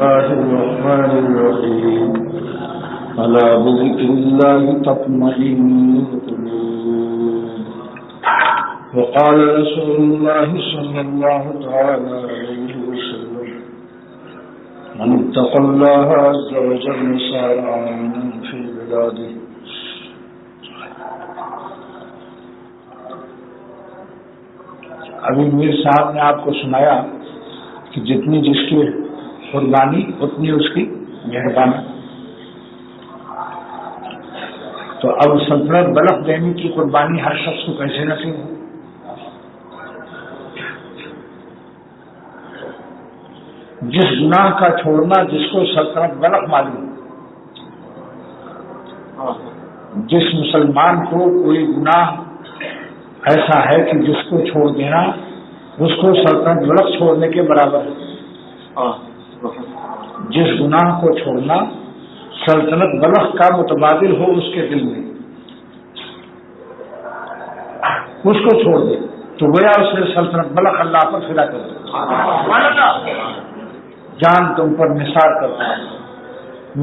الله الرحمن الرحيم ألا بذكر الله تطمئن القلوب وقال رسول الله صلى الله تعالى عليه وسلم من اتقى الله عز وجل صار آمنا في بلاده. ابھی میر صاحب نے آپ کو سنایا کہ جتنی جس کی قربانی اتنی اس کی مہربانی. تو اب سلطنت بلخ دینے کی قربانی ہر شخص کو کیسے نصیب ہو؟ جس گناہ کا چھوڑنا جس کو سلطنت بلخ معلوم، جس مسلمان کو کوئی گناہ ایسا ہے کہ جس کو چھوڑ دینا اس کو سلطنت بلخ چھوڑنے کے برابر ہے. جس گناہ کو چھوڑنا سلطنت بلخ کا متبادل ہو اس کے دل میں، اس کو چھوڑ دے تو گویا اس نے سلطنت بلخ اللہ پر فدا کر دیا. جان تم پر نثار کرتا ہوں،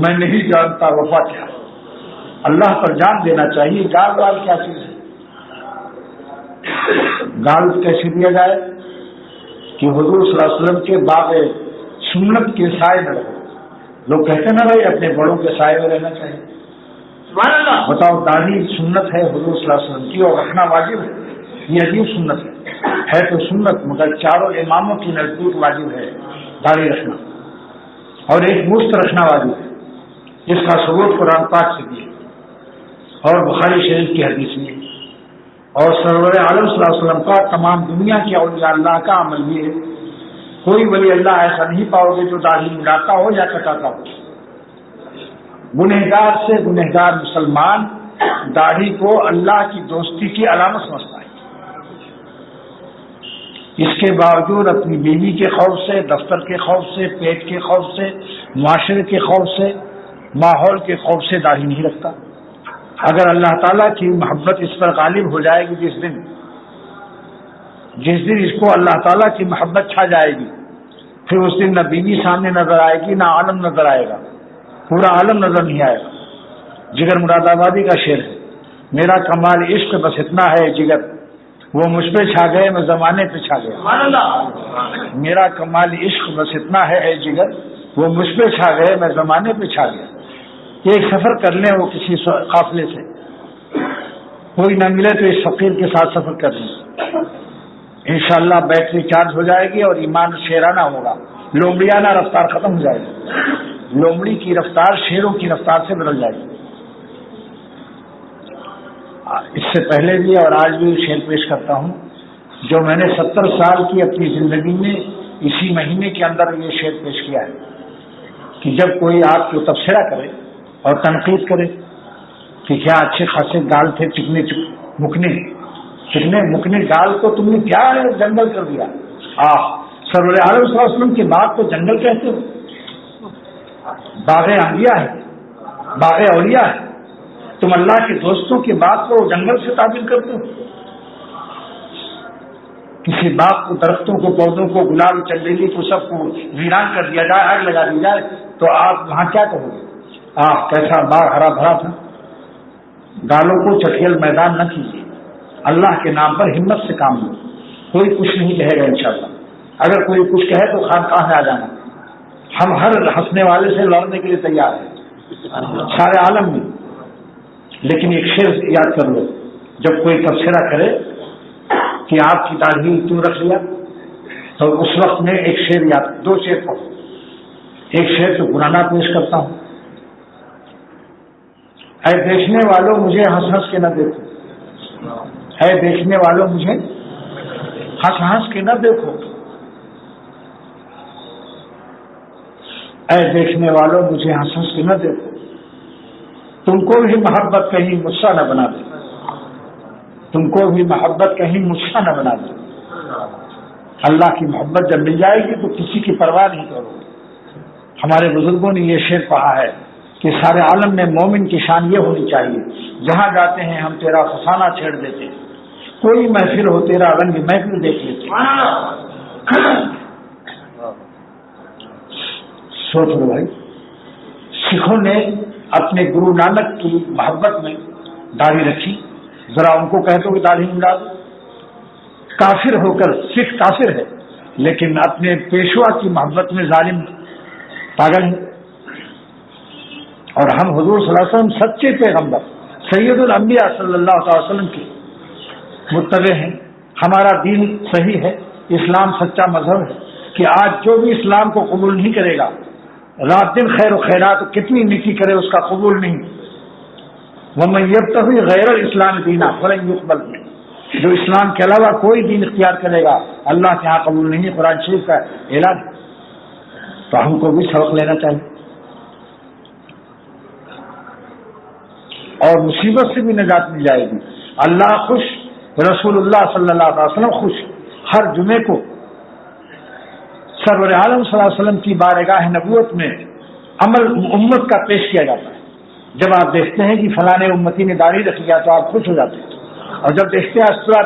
میں نہیں جانتا وفا کیا. اللہ پر جان دینا چاہیے. گال وال کیا چیز ہے؟ گال کیسے دیا جائے کہ حضور صلی اللہ علیہ وسلم کے باغ سنت کے سائے میں رہو. لوگ کہتے نا بھائی اپنے بڑوں کے سائے میں رہنا چاہیے. بتاؤ، داڑھی سنت ہے حضور صلی اللہ علیہ وسلم کی اور رکھنا واجب ہے. یہ عجیب سنت ہے تو سنت، مگر چاروں اماموں کی نزدیک واجب ہے داڑھی رکھنا، اور ایک مشت رکھنا واجب ہے. اس کا ثبوت قرآن پاک سے بھی ہے اور بخاری شریف کی حدیث میں، اور سرور عالم صلی اللہ علیہ وسلم کا تمام دنیا کے اولیاء اللہ کا عمل بھی ہے. کوئی ولی اللہ ایسا نہیں پاؤ گے جو داڑھی مڈاتا ہو یا کٹاتا ہو. گنہگار سے گنہگار مسلمان داڑھی کو اللہ کی دوستی کی علامت سمجھتا ہے. اس کے باوجود اپنی بیوی کے خوف سے، دفتر کے خوف سے، پیٹ کے خوف سے، معاشرے کے خوف سے، ماحول کے خوف سے داڑھی نہیں رکھتا. اگر اللہ تعالیٰ کی محبت اس پر غالب ہو جائے گی، جس دن اس کو اللہ تعالیٰ کی محبت چھا جائے گی، پھر اس دن نہ بیوی سامنے نظر آئے گی، نہ عالم نظر آئے گا، پورا عالم نظر نہیں آئے گا. جگر مراد آبادی کا شعر ہے، میرا کمال عشق بس اتنا ہے جگر، وہ مجھ پہ چھا گئے میں زمانے پہ چھا گیا. میرا کمال عشق بس اتنا ہے اے جگر، وہ مجھ پہ چھا گئے میں زمانے پہ چھا گیا. ایک سفر کر لیں وہ کسی قافلے سے، کوئی نہ ملے تو اس فقیر کے ساتھ سفر کر لیں، انشاءاللہ بیٹری چارج ہو جائے گی اور ایمان شیرانہ ہوگا، لومڑیانہ رفتار ختم ہو جائے گی. لومڑی کی رفتار شیروں کی رفتار سے بدل جائے گی. اس سے پہلے بھی اور آج بھی شعر پیش کرتا ہوں جو میں نے 70 سال کی اپنی زندگی میں اسی مہینے کے اندر یہ شعر پیش کیا ہے کہ جب کوئی آپ کو تبصرہ کرے اور تنقید کرے کہ کیا اچھے خاصے گال تھے، چکنے مکنے گال کو تم نے کیا جنگل کر دیا. سرور عالم صلی اللہ علیہ وسلم کے باغ کو جنگل کہتے ہو؟ باغ انبیاء ہے، باغ اولیاء ہے. تم اللہ کے دوستوں کے باغ کو جنگل سے تعبیر کرتے ہو. کسی باغ کو، درختوں کو، پودوں کو، گلاب چنبیلی کو سب کو ویران کر دیا جائے، آگ لگا دی جائے تو آپ وہاں کیا کہو گے؟ کیسا باغ ہرا بھرا تھا. گالوں کو چٹیل میدان نہ کیجیے، اللہ کے نام پر ہمت سے کام لو. کوئی کچھ نہیں کہے گا انشاءاللہ. اگر کوئی کچھ کہے تو خانقاہ میں آ جانا. ہم ہر ہنسنے والے سے لڑنے کے لیے تیار ہیں سارے عالم میں. لیکن ایک شعر یاد کر لو، جب کوئی تبصرہ کرے کہ آپ کی داڑھی کیوں رکھ لیا، تو اس وقت میں ایک شعر یاد، 2 شعر پڑھو. ایک شعر تو پرانا پیش کرتا ہوں، اے دیکھنے والوں مجھے ہنس ہنس کے نہ دیکھو، اے دیکھنے والوں مجھے ہنس ہنس کے نہ دیکھو، اے دیکھنے والوں مجھے ہنس ہنس کے نہ دیکھو، تم کو بھی محبت کہیں مجھ سا نہ بنا دے، تم کو بھی محبت کہیں مجھ سا نہ بنا دے. اللہ کی محبت جب مل جائے گی تو کسی کی پرواہ نہیں کرو. ہمارے بزرگوں نے یہ شعر پڑھا ہے کہ سارے عالم میں مومن کی شان یہ ہونی چاہیے، جہاں جاتے ہیں ہم تیرا فسانہ چھیڑ دیتے، کوئی محفل ہو تیرا رنگ محفل دیکھ لیتے. سوچ لو بھائی، سکھوں نے اپنے گرو نانک کی محبت میں داڑھی رکھی، ذرا ان کو کہہ دو کہ داڑھی مڈا دو۔ کافر ہو کر، سکھ کافر ہے لیکن اپنے پیشوا کی محبت میں ظالم پاگل ہے۔ اور ہم حضور صلی اللہ علیہ وسلم سچے پیغمبر سید الانبیاء صلی اللہ علیہ وسلم کے متبع ہیں، ہمارا دین صحیح ہے، اسلام سچا مذہب ہے کہ آج جو بھی اسلام کو قبول نہیں کرے گا، رات دن خیر و خیرات کتنی نیکی کرے اس کا قبول نہیں۔ وَمَن يَبْتَغِ غَيْرَ الْإِسْلَامِ دِينًا فَلَن يُقْبَلَ مِنْهُ، جو اسلام کے علاوہ کوئی دین اختیار کرے گا اللہ کے ہاں قبول نہیں۔ قرآن شریف کا اعلان۔ تو ہم کو بھی سبق لینا چاہیے اور مصیبت سے بھی نجات مل جائے گی۔ اللہ خوش، رسول اللہ صلی اللہ علیہ وسلم خوش۔ ہر جمعے کو سرور عالم صلی اللہ علیہ وسلم کی بارگاہ نبوت میں عمل امت کا پیش کیا جاتا ہے۔ جب آپ دیکھتے ہیں کہ فلاں امتی نے داڑھی رکھ لیا تو آپ خوش ہو جاتے ہیں، اور جب دیکھتے ہیں اسطورہ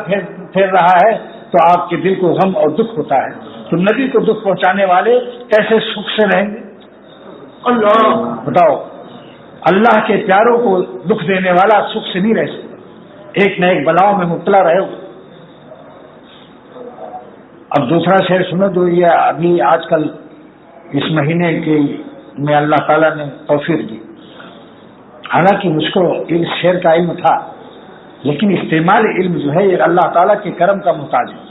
پھیر رہا ہے تو آپ کے دل کو غم اور دکھ ہوتا ہے۔ تو نبی کو دکھ پہنچانے والے کیسے سکھ سے رہیں گے؟ اللہ بتاؤ، اللہ کے پیاروں کو دکھ دینے والا سکھ سے نہیں رہ سکتا، ایک نہ ایک بلاؤں میں مبتلا رہے ہو۔ اب دوسرا شعر سنو جو یہ ابھی آج کل اس مہینے کے میں اللہ تعالیٰ نے توفیق دی۔ حالانکہ مجھ کو اس شعر کا علم تھا لیکن استعمال علم جو ہے یہ اللہ تعالیٰ کے کرم کا محتاج ہے۔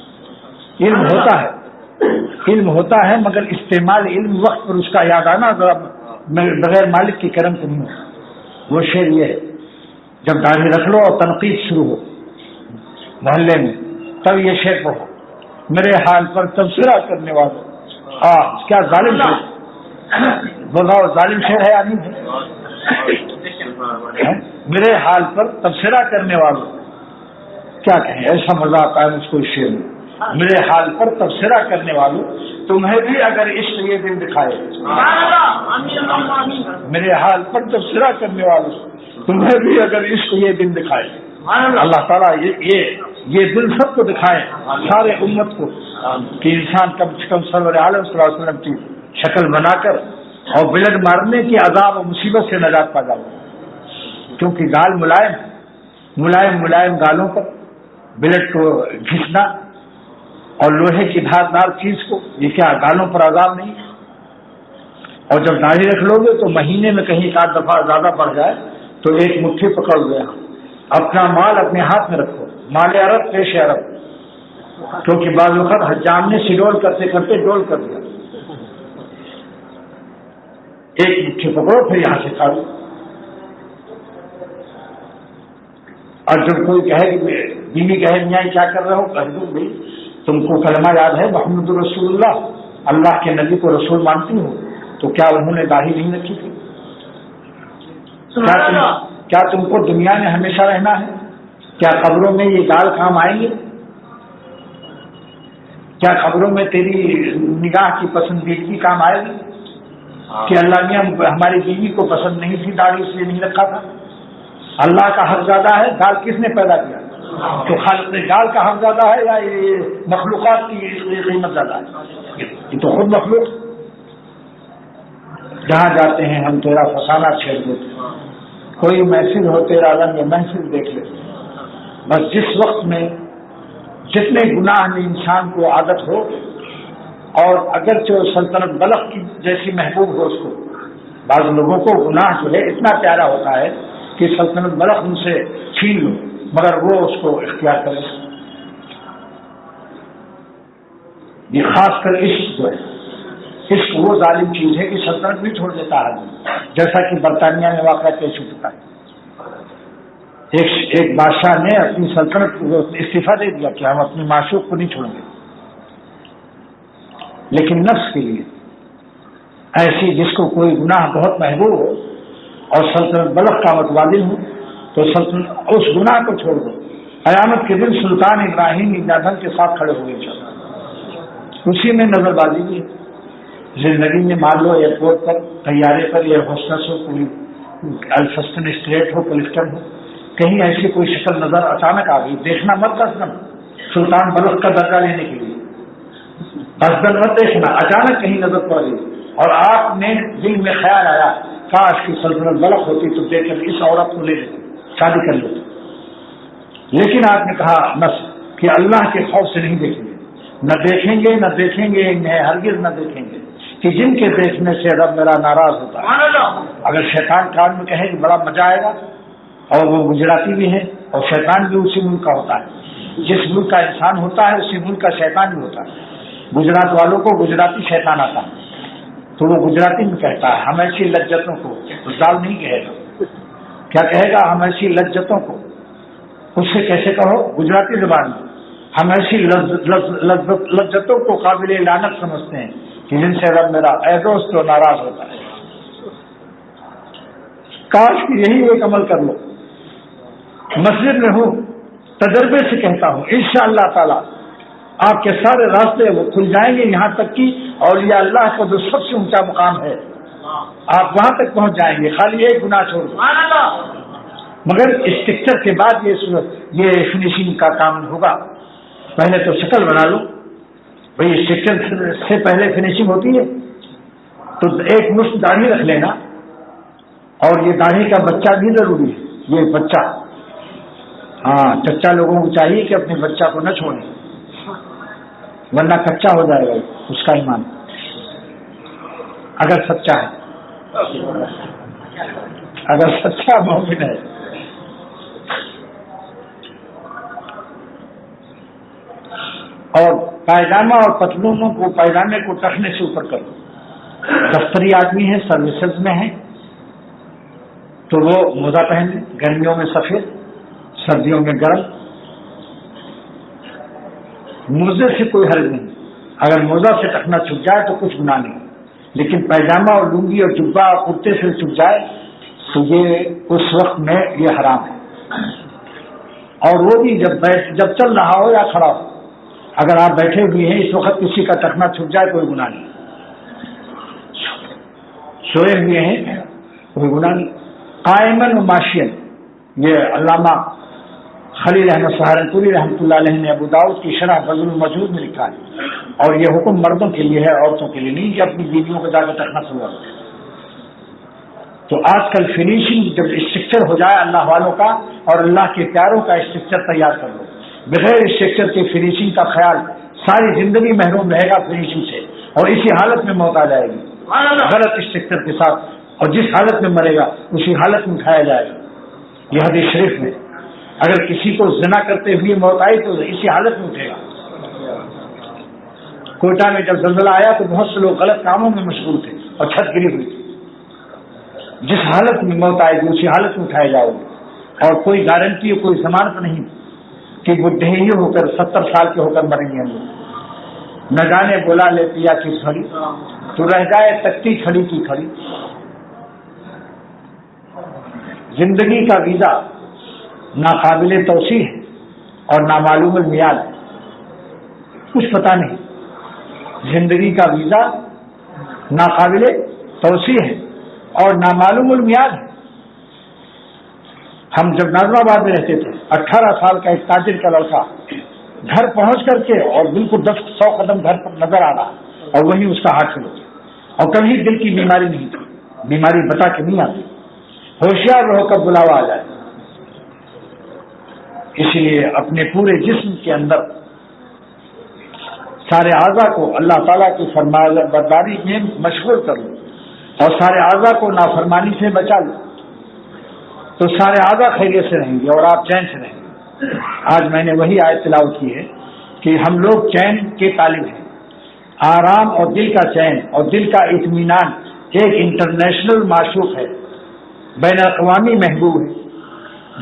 علم ہوتا ہے مگر استعمال علم وقت پر اس کا یاد آنا بغیر مالک کے کرم کو نہیں ہوتا۔ وہ شعر یہ ہے، جب داڑھی رکھ لو اور تنقید شروع ہو محلے میں تب یہ شعر پڑھو، میرے حال پر تبصرہ کرنے والوں۔ کیا ظالم شعر، بتاؤ ظالم شعر ہے یا نہیں ہے؟ میرے حال پر تبصرہ کرنے والوں، کیا کہیں، ایسا مزہ آتا ہے مجھ کو اس شعر میں۔ میرے حال پر تبصرہ کرنے والوں، تمہیں بھی اگر عشق یہ دن دکھائے، میرے حال پر تبصرہ کرنے والوں، تمہیں بھی اگر عشق یہ دن دکھائے۔ اللہ تعالیٰ یہ دن سب کو دکھائے، سارے امت کو، کہ انسان کم سے کم سرور عالم صلی اللہ علیہ وسلم کی شکل بنا کر اور بلڈ مارنے کی عذاب و مصیبت سے نجات پا جائے۔ کیونکہ گال ملائم گالوں پر بلڈ کو گھسنا اور لوہے کی دھاردار چیز کو، یہ کیا گالوں پر عذاب نہیں؟ اور جب داڑھی رکھ لو گے تو مہینے میں کہیں ایک آدھ دفعہ زیادہ بڑھ جائے تو ایک مٹھی پکڑ گیا، اپنا مال اپنے ہاتھ میں رکھو، مال عرب پیش عرب، کیونکہ بعض وقت حجام نے سڈول کرتے کرتے ڈول کر دیا۔ ایک مٹھی پکڑو پھر یہاں سے کھاڑو۔ اور جب کوئی کہے کہ بیوی کہے میاں کیا کر رہے ہو، کہہ دوں بھائی تم کو کلمہ یاد ہے محمد رسول اللہ کے نبی کو رسول مانتی ہو، تو کیا انہوں نے داڑھی نہیں رکھی تھی؟ کیا تم کو دنیا میں ہمیشہ رہنا ہے؟ کیا قبروں میں یہ گال کام آئیں گے؟ کیا قبروں میں تیری نگاہ کی پسندیدگی کام آئے گی کہ اللہ میاں ہماری بیوی کو پسند نہیں تھی داڑھی اس لیے نہیں رکھا تھا؟ اللہ کا حق زیادہ ہے، گال کس نے پیدا کیا؟ تو خالق نے گال کا حق زیادہ ہے یا یہ مخلوقات کی قیمت زیادہ ہے؟ یہ تو خود مخلوق۔ جہاں جاتے ہیں ہم تیرا فسانہ چھیڑ دیتے ہیں، کوئی محفل ہو تیرا رنگ محفل دیکھ لیتے ہیں۔ بس جس وقت میں جتنے گناہ میں انسان کو عادت ہو، اور اگرچہ سلطنت بلخ کی جیسی محبوب ہو اس کو، بعض لوگوں کو گناہ جو ہے اتنا پیارا ہوتا ہے کہ سلطنت بلخ ان سے چھین لو مگر وہ اس کو اختیار کرے۔ یہ خاص کر عشق جو ہے، عشق وہ ظالم چیز ہے کہ سلطنت بھی چھوڑ دیتا ہے، جیسا کہ برطانیہ میں واقعہ پیش ہوتا ہے۔ ایک بادشاہ نے اپنی سلطنت کو استعفیٰ دے دیا کہ ہم اپنی معشوق کو نہیں چھوڑیں گے، لیکن نفس کے لیے ایسی جس کو کوئی گناہ بہت محبوب ہو اور سلطنت بلخ کا متوازن ہو تو سلطنت اس گناہ کو چھوڑ دو۔ قیامت کے دن سلطان ابراہیم اجازت کے ساتھ کھڑے ہوئے انشاءاللہ۔ اسی میں نظر بازی بھی ہے۔ زندگی میں مان لو ایئرپورٹ پر، طیارے پر، ایئر ہوسٹس ہو، کوئی الفسٹن اسٹریٹ ہو، کلفٹن ہو، کہیں ایسی کوئی شکل نظر اچانک آ گئی، دیکھنا مت قصدن سلطان بلخ کا درجہ لینے کے لیے، قصدن مت دیکھنا، اچانک کہیں نظر پڑ گئی اور آپ آپ نے دل میں خیال آیا کاش کی سلطنت بلخ ہوتی تو دیکھ کر اس عورت کو لے لیتے, شادی کر لیتے, لیکن آپ نے کہا بس کہ اللہ کے خوف سے نہیں دیکھیں گے, نہ دیکھیں گے انہیں ہرگز نہ دیکھیں گے کہ جن کے دیکھنے سے رب میرا ناراض ہوتا ہے. اگر شیطان کان میں کہے کہ بڑا مزہ آئے گا, اور وہ گجراتی بھی ہے اور شیطان بھی اسی ملک کا ہوتا ہے, جس ملک کا انسان ہوتا ہے اسی ملک کا شیطان بھی ہوتا ہے. گجرات والوں کو گجراتی شیطان آتا ہے تو وہ گجراتی میں کہتا ہے ہم ایسی لذتوں کو, دال نہیں کہے گا, کیا کہے گا, ہم ایسی لذتوں کو, اس سے کیسے کہو گجراتی زبان میں, ہم ایسی لذتوں کو قابل لعنت سمجھتے ہیں کہ جن سے رب میرا اے دوست تو ناراض ہوتا ہے. کاش کہ یہی ایک عمل کر لو. مسجد میں ہوں, تجربے سے کہتا ہوں انشاءاللہ تعالی آپ کے سارے راستے وہ کھل جائیں گے, یہاں تک کہ اولیاء اللہ کا جو سب سے اونچا مقام ہے آپ وہاں تک پہنچ جائیں گے, خالی ایک گناہ چھوڑ دو. مگر اسٹرکچر کے بعد یہ فنیشنگ کا کام ہوگا. پہلے تو شکل بنا لو بھئی, اسٹرکچر سے پہلے فنیشنگ ہوتی ہے. تو ایک مشت داڑھی رکھ لینا, اور یہ داڑھی کا بچہ بھی ضروری ہے. یہ بچہ, ہاں چچا لوگوں کو چاہیے کہ اپنے بچہ کو نہ چھوڑیں, ورنہ کچا ہو جائے گا اس کا ایمان, اگر سچا ہے, اگر سچا مومن ہے. اور پائجامہ اور پتلونوں کو, پائجامے کو ٹخنے سے اوپر کرو. دفتری آدمی ہے, سروسز میں ہے, تو وہ موزہ پہن لیں, گرمیوں میں سفید, سردیوں میں گرم. موزے سے کوئی حرج نہیں, اگر موزہ سے ٹکنا چھپ جائے تو کچھ گناہ نہیں, لیکن پیجامہ اور لنگی اور جبہ اور کرتے سے چھپ جائے تو یہ اس وقت میں یہ حرام ہے. اور وہ بھی جب چل رہا ہو یا کھڑا ہو. اگر آپ بیٹھے ہوئے ہیں اس وقت کسی کا ٹکنا چھپ جائے کوئی گناہ نہیں, سوئے ہوئے ہیں کوئی گناہ نہیں. قائمن و ماشین, یہ علامہ خلیل احمد سہارنپوری رحمۃ اللہ علیہ نے ابو داؤد کی شرح بذل المجہود میں لکھا ہے, اور یہ حکم مردوں کے لیے ہے, عورتوں کے لیے نہیں کہ اپنی بیویوں کو جا کے ٹکنا چھپا. تو آج کل فنیشنگ جب اسٹرکچر ہو جائے اللہ والوں کا اور اللہ کے پیاروں کا اسٹرکچر تیار کر لو. بغیر اسٹرکچر کے فنیشنگ کا خیال ساری زندگی محروم رہے گا فنیشنگ سے, اور اسی حالت میں موت آ جائے گی غلط اسٹرکچر کے ساتھ, اور جس حالت میں مرے گا اسی حالت میں اٹھایا جائے گا. یہ حدیث شریف میں اگر کسی کو زنا کرتے ہوئے موت آئی تو اسی حالت میں اٹھے گا. کوئٹہ میں جب زلزلہ آیا تو بہت سے لوگ غلط کاموں میں مشغول تھے اور چھت گری ہوئی تھی. جس حالت میں موت آئے گی اسی حالت میں اٹھائے جاؤ گے, اور کوئی گارنٹی اور کوئی ضمانت نہیں کہ وہ ڈھیری ہو کر 70 سال کے ہو کر مریں گے. ہم لوگ نہ جانے بولا لے پیا کی کھڑی تو رہ جائے تکتی کھڑی کی کھڑی. زندگی کا ویزا ناقابل توسیع ہے اور نامعلوم المیعاد ہے, کچھ پتہ نہیں. زندگی کا ویزا ناقابل توسیع ہے اور نامعلوم المیعاد ہے. ہم جب ناظم آباد میں رہتے تھے, 18 سال کا ایک تاجر کا لڑکا گھر پہنچ کر کے اور بالکل 100 قدم گھر پر نظر آ رہا, اور وہیں اس کا ہاتھ کھلو, اور کبھی دل کی بیماری نہیں تھی, بیماری بتا کے نہیں آتی, ہوشیار رہو کب بلاوا آ جائے. اس لیے اپنے پورے جسم کے اندر سارے اعضاء کو اللہ تعالیٰ کی فرما برداری میں مشغول کر لو, اور سارے اعضاء کو نافرمانی سے بچا لو, تو سارے اعضاء خیریت سے رہیں گے اور آپ چین سے رہیں گے. آج میں نے وہی آیت تلاوت کی ہے کہ ہم لوگ چین کے طالب ہیں. آرام اور دل کا چین اور دل کا اطمینان ایک انٹرنیشنل معشوق ہے, بین الاقوامی محبوب ہے.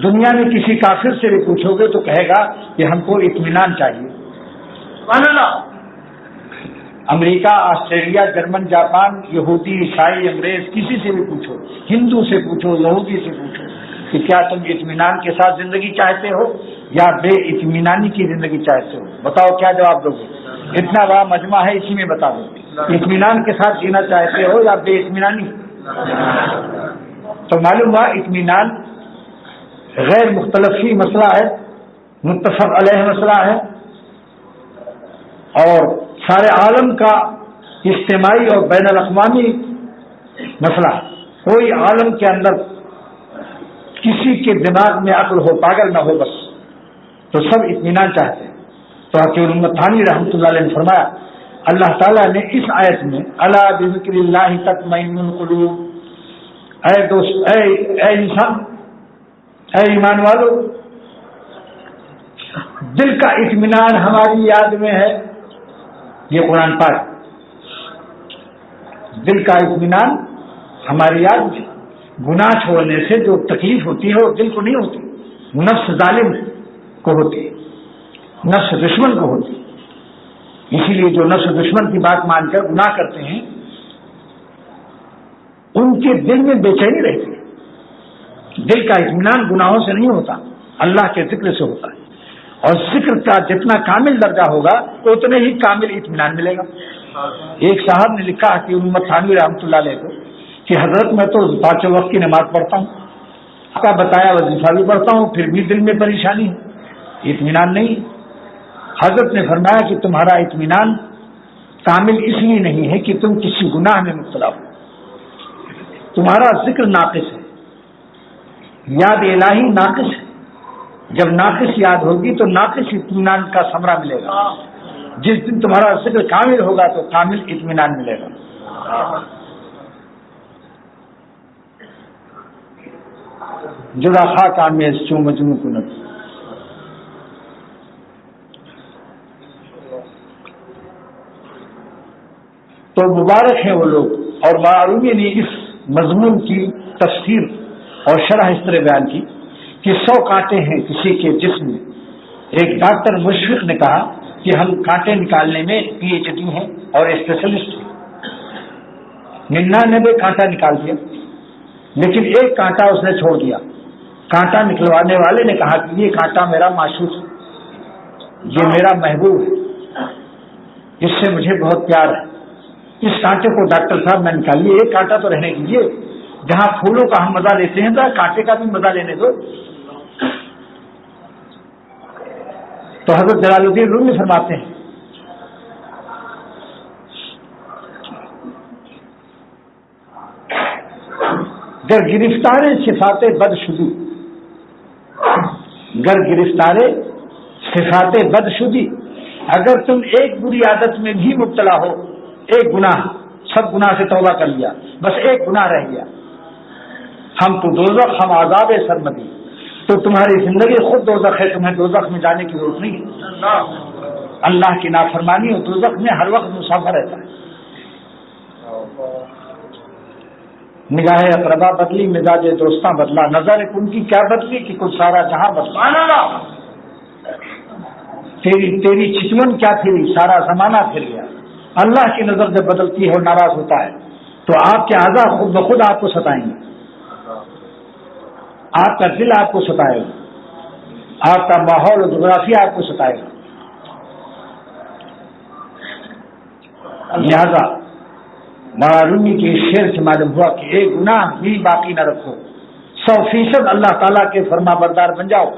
دنیا میں کسی کافر سے بھی پوچھو گے تو کہے گا کہ ہم کو اطمینان چاہیے. امریکہ, آسٹریلیا, جرمن, جاپان, یہودی, عیسائی, انگریز, کسی سے بھی پوچھو, ہندو سے پوچھو, یہودی سے پوچھو کہ کیا تم اطمینان کے ساتھ زندگی چاہتے ہو یا بے اطمینانی کی زندگی چاہتے ہو؟ بتاؤ کیا جواب دو گے؟ اتنا بڑا مجمع ہے, اسی میں بتا دو, اطمینان کے ساتھ جینا چاہتے ہو یا بے اطمینانی؟ تو معلوم ہوا اطمینان غیر مختلف ہی مسئلہ ہے, متفق علیہ مسئلہ ہے, اور سارے عالم کا اجتماعی اور بین الاقوامی مسئلہ ہے. کوئی عالم کے اندر کسی کے دماغ میں عقل ہو، پاگل نہ ہو بس، تو سب اطمینان چاہتے ہیں. تو حکیم امت تھانوی رحمۃ اللہ علیہ نے فرمایا اللہ تعالیٰ نے اس آیت میں الا بذکر اللہ تطمئن القلوب، اے دوست، اے انسان، اے ایمان والو، دل کا اطمینان ہماری یاد میں ہے. یہ قرآن پاک، دل کا اطمینان ہماری یاد میں. گناہ چھوڑنے سے جو تکلیف ہوتی ہے وہ دل کو نہیں ہوتی، نفس ظالم کو ہوتی ہے، نفس دشمن کو ہوتی ہے. اسی لیے جو نفس دشمن کی بات مان کر گناہ کرتے ہیں ان کے دل میں بے چینی رہتی ہے. دل کا اطمینان گناہوں سے نہیں ہوتا، اللہ کے ذکر سے ہوتا ہے. اور ذکر کا جتنا کامل درجہ ہوگا اتنے ہی کامل اطمینان ملے گا. ایک صاحب نے لکھا کہ امت تھانوی رحمۃ اللہ علیہ کو کہ حضرت میں تو پانچوں وقت کی نماز پڑھتا ہوں، آپ کا بتایا وظیفہ بھی پڑھتا ہوں، پھر بھی دل میں پریشانی ہے، اطمینان نہیں. حضرت نے فرمایا کہ تمہارا اطمینان کامل اس لیے نہیں ہے کہ تم کسی گناہ میں مبتلا ہو، تمہارا ذکر ناقص ہے، یاد الہی ناقص ہے. جب ناقص یاد ہوگی تو ناقص اطمینان کا ثمرہ ملے گا. جس دن تمہارا ذکر کامل ہوگا تو کامل اطمینان ملے گا. جدا خاک آمیز چوں مجنوں کو نہ. تو مبارک ہیں وہ لوگ. اور معرومی نے اس مضمون کی تفسیر اور شرح اس طرح بیان کی کہ 100 کانٹے ہیں کسی کے جسم میں. ایک ڈاکٹر مشفق نے کہا کہ ہم کانٹے نکالنے میں PhD ہیں اور اسپیشلسٹ ہیں. 99 کانٹا نکال دیا، لیکن ایک کانٹا اس نے چھوڑ دیا. کانٹا نکلوانے والے نے کہا کہ یہ کانٹا میرا معشوق ہے، یہ میرا محبوب ہے، اس سے مجھے بہت پیار ہے. اس کانٹے کو ڈاکٹر صاحب میں نکالیے، ایک کانٹا تو رہنے دیجیے. جہاں پھولوں کا ہم مزہ لیتے ہیں تو کانٹے کا بھی مزہ لینے دو. تو حضرت جلال الدین رومی فرماتے ہیں گر گرفتار صفات بد شدی، گر گرفتار صفات بد شدی، اگر تم ایک بری عادت میں بھی مبتلا ہو، ایک گناہ، سب گناہ سے توبہ کر لیا، بس ایک گناہ رہ گیا، ہم تو دوزخ، ہم عذاب سرمدی، تو تمہاری زندگی خود دوزخ ہے، تمہیں دوزخ میں جانے کی ضرورت نہیں ہے. اللہ کی نافرمانی اور دوزخ میں ہر وقت مسافر رہتا ہے. نگاہ اقربا بدلی، مزاج دوستاں بدلا، نظر ان کی کیا بدلی کہ کچھ سارا جہاں بدلا. تیری چچمن کیا پھری، سارا زمانہ پھر گیا. اللہ کی نظر جب بدلتی ہے اور ناراض ہوتا ہے تو آپ کے اعضاء خود بخود آپ کو ستائیں گے، آپ کا دل آپ کو ستائے گا، آپ کا ماحول اور جغرافیہ آپ کو ستائے گا. لہذا معرومی کے شعر سے معلوم ہوا کہ ایک گناہ بھی باقی نہ رکھو. 100% اللہ تعالیٰ کے فرما بردار بن جاؤ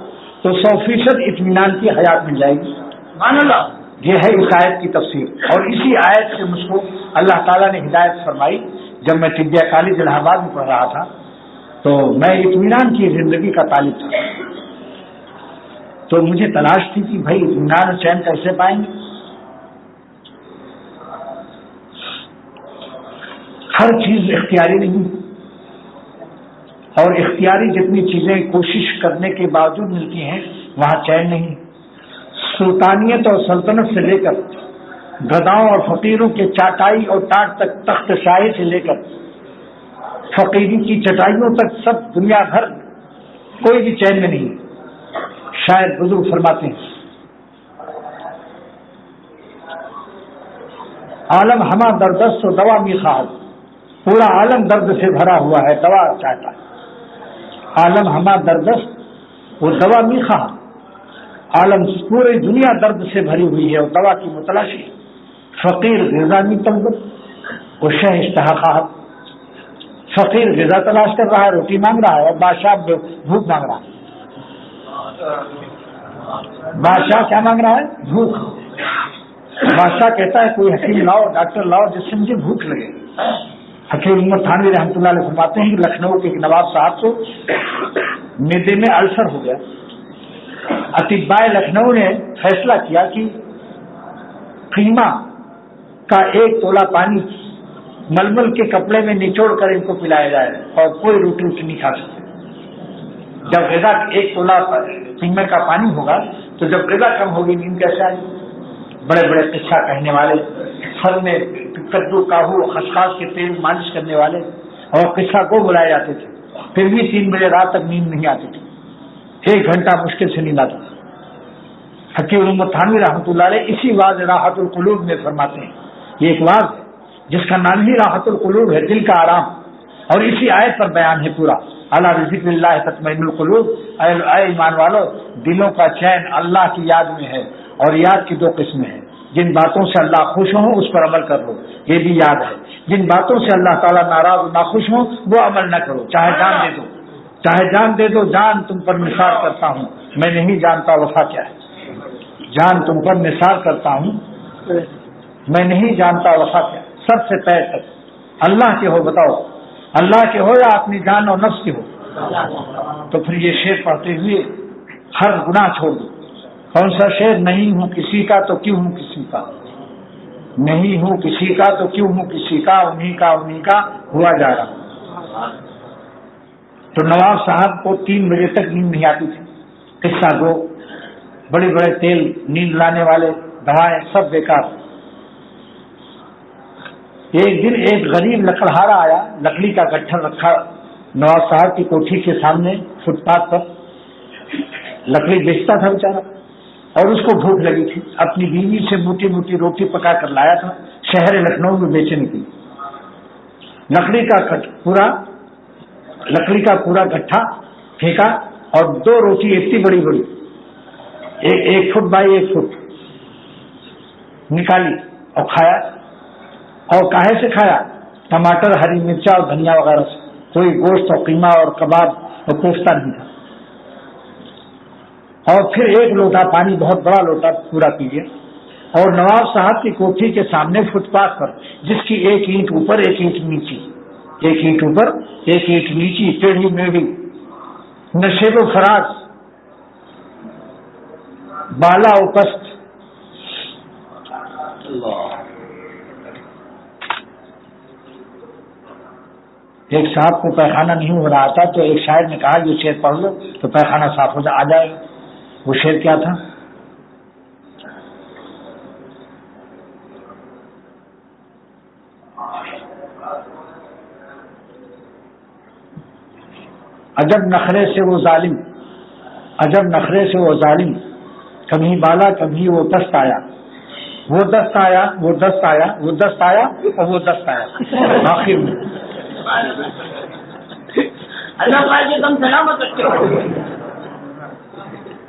تو 100% اطمینان کی حیات مل جائے گی. سبحان اللہ. یہ ہے اس آیت کی تفسیر. اور اسی آیت سے مجھ کو اللہ تعالیٰ نے ہدایت فرمائی. جب میں طبیہ کالج الہ آباد میں پڑھ رہا تھا تو میں اطمینان کی زندگی کا طالب تھا، تو مجھے تلاش تھی کہ بھائی اطمینان اور چین کیسے پائیں گے. ہر چیز اختیاری نہیں، اور اختیاری جتنی چیزیں کوشش کرنے کے باوجود ملتی ہیں وہاں چین نہیں. سلطانیت اور سلطنت سے لے کر گداؤں اور فقیروں کے چاٹائی اور ٹاٹ تک، تخت شاہی سے لے کر فقیری کی چٹائیوں تک، سب دنیا بھر کوئی بھی چین میں نہیں. شاید بزرگ فرماتے ہیں عالم ہما دردست و دوا می خواہد، پورا عالم درد سے بھرا ہوا ہے، دوا چاہتا ہے. عالم ہما دردست وہ دوا می خواہد، عالم پوری دنیا درد سے بھری ہوئی ہے اور دوا کی متلاشی. فقیر غذا می طلبت وہ شہ اشتہا خواہد. فقیر غذا تلاش کر رہا ہے، روٹی مانگ رہا ہے، اور بادشاہ بھوک مانگ رہا ہے. بادشاہ کیا مانگ رہا ہے؟ بھوک. بادشاہ کہتا ہے کوئی حکیم لاؤ، ڈاکٹر لاؤ جس سے مجھے بھوک لگے. حکیم محمد تھانوی رحمۃ اللہ علیہ فرماتے ہیں کہ لکھنؤ کے ایک نواب صاحب کو معدے میں السر ہو گیا. اطباء لکھنؤ نے فیصلہ کیا کہ قیمہ کا 1 تولہ پانی ململ کے کپڑے میں نچوڑ کر ان کو پلایا جائے اور کوئی روٹی نہیں کھا سکتے. جب غذا 1 تولہ قیمے کا پانی ہوگا تو جب غذا کم ہوگی نیند کیسے آئے؟ بڑے بڑے قصہ کہنے والے، سر میں کدو کاہو خسخاس کے تیل مالش کرنے والے اور قصہ کو بلائے جاتے تھے، پھر بھی 3 بجے رات تک نیند نہیں آتی تھی، 1 گھنٹہ مشکل سے نیند آتی تھی. حکیم محمد تھانوی رحمۃ اللہ علیہ اسی واعظ راحت القلوب میں فرماتے ہیں، یہ ایک واعظ ہے جس کا نام ہی راحت القلوب ہے، دل کا آرام، اور اسی آیت پر بیان ہے پورا. اللہ بذکر اللہ تطمئن القلوب، اے ایمان والو دلوں کا چین اللہ کی یاد میں ہے، اور یاد کی 2 قسمیں ہیں، جن باتوں سے اللہ خوش ہوں اس پر عمل کر لو، یہ بھی یاد ہے. جن باتوں سے اللہ تعالیٰ ناراض و ناخوش ہوں وہ عمل نہ کرو، چاہے جان دے دو، چاہے جان دے دو. جان تم پر نثار کرتا ہوں، میں نہیں جانتا وفا کیا ہے. جان تم پر نثار کرتا ہوں، میں نہیں جانتا وفا کیا. سب سے پیر تک اللہ کے ہو، بتاؤ اللہ کے ہو یا اپنی جان اور نفس کے ہو. تو پھر یہ شعر پڑھتے ہوئے ہر گناہ چھوڑ دو. کون سا شعر؟ نہیں ہوں کسی کا تو کیوں ہوں کسی کا، نہیں ہوں کسی کا تو کیوں ہوں کسی کا، انہی کا ہوا جا رہا. تو نواب صاحب کو 3 بجے تک نیند نہیں آتی تھی. قصہ گو، بڑے بڑے تیل نیند لانے والے دوائیں سب بیکار. ایک دن ایک غریب لکڑہارا آیا، لکڑی کا گٹھر رکھا نواب صاحب کی کوٹھی کے سامنے فٹ پاتھ پر، لکڑی بیچتا تھا بیچارہ، اور اس کو بھوک لگی تھی. اپنی بیوی سے موٹی موٹی روٹی پکا کر لایا تھا شہر لکھنؤ میں بیچنے کی. لکڑی کا پورا گٹھا پھینکا اور 2 روٹی اتنی بڑی بڑی 1 فٹ بائی 1 فٹ نکالی اور کھایا. اور کاہے سے کھایا؟ ٹماٹر، ہری مرچا اور دھنیا وغیرہ سے. کوئی گوشت اور قیمہ اور کباب اور کوفتہ نہیں تھا. اور پھر 1 لوٹا پانی، بہت بڑا لوٹا پورا پی لیا. اور نواب صاحب کی کوٹھی کے سامنے فٹ پاتھ پر، جس کی 1 اینٹ اوپر 1 اینٹ نیچی، 1 اینٹ اوپر 1 اینٹ نیچی، ٹیڑھی میڑھی، نشیب و فراز، بالا و پست. ایک صاحب کو پیخانہ نہیں ہو رہا تھا تو ایک شاعر نے کہا یہ شعر پڑھ لو تو پیخانہ صاف ہو آ جائے. وہ شعر کیا تھا؟ عجب نخرے سے وہ ظالم، عجب نخرے سے وہ ظالم، کبھی بالا کبھی وہ دست آیا، وہ دست آیا، وہ دست آیا، وہ دست آیا اور وہ دست آیا. آخر میں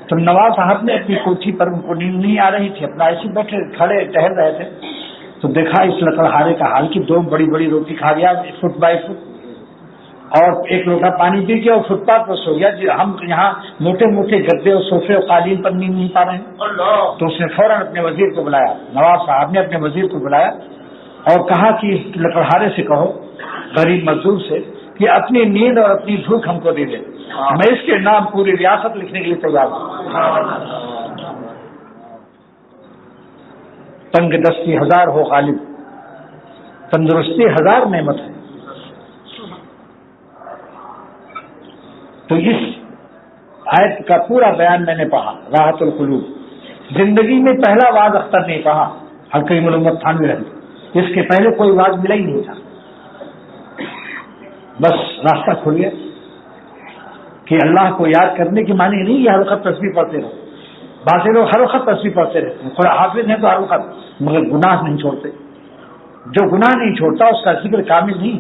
تو نواب صاحب نے اپنی کوٹھی پر، ان کو نیند نہیں آ رہی تھی، اپنا ایسے بیٹھے کھڑے ٹہل رہے تھے تو دیکھا اس لکڑہارے کا حال کہ 2 بڑی بڑی روٹی کھا گیا 1 فٹ بائی فٹ، اور 1 لوٹا پانی پی کے اور فٹ پاتھ پر سو گیا. ہم یہاں موٹے موٹے گدے اور صوفے اور قالین پر نیند نہیں پا رہے ہیں. تو اس نے فوراً اپنے وزیر کو بلایا، نواب صاحب نے اپنے وزیر کو بلایا اور کہا کہ لکڑہارے سے کہو، غریب مزدور سے، کہ اپنی نیند اور اپنی بھوک ہم کو دے دے، میں اس کے نام پوری ریاست لکھنے کے لیے تیار ہوں. تنگ دستی 1000 ہو غالب، تندرستی 1000 نعمت ہے. تو اس آیت کا پورا بیان میں نے پڑھا، راحت القلوب. زندگی میں پہلا واعظ اختر نے پڑھا، حکیم محمد تھانوی رحمۃ، اس کے پہلے کوئی واعظ ملا ہی نہیں تھا. بس راستہ کھل گیا کہ اللہ کو یاد کرنے کی معنی نہیں ہے ہر وقت تسبیح پڑھتے رہو. بعض لوگ ہر وقت تسبیح پڑھتے رہتے ہیں، خدا حافظ ہیں تو ہر وقت، مگر گناہ نہیں چھوڑتے. جو گناہ نہیں چھوڑتا اس کا ذکر کامل نہیں.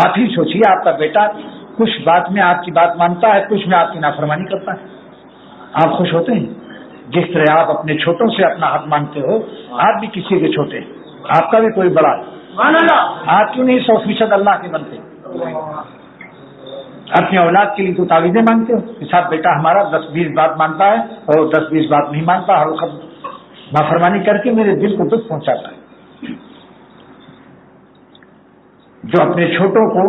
آپ ہی سوچیے، آپ کا بیٹا کچھ بات میں آپ کی بات مانتا ہے، کچھ میں آپ کی نافرمانی کرتا ہے، آپ خوش ہوتے ہیں؟ جس طرح آپ اپنے چھوٹوں سے اپنا حق مانگتے ہو، آپ بھی کسی کے چھوٹے ہیں، آپ کا بھی کوئی بڑا ہے. آپ کیوں نہیں 100% اللہ کے بنتے؟ اپنی اولاد کے لیے تو تعویذیں مانگتے ہو کہ صاحب بیٹا ہمارا 10-20 بات مانتا ہے اور 10-20 بات نہیں مانتا، ہر وقت نافرمانی کر کے میرے دل کو دکھ پہنچاتا ہے. جو اپنے چھوٹوں کو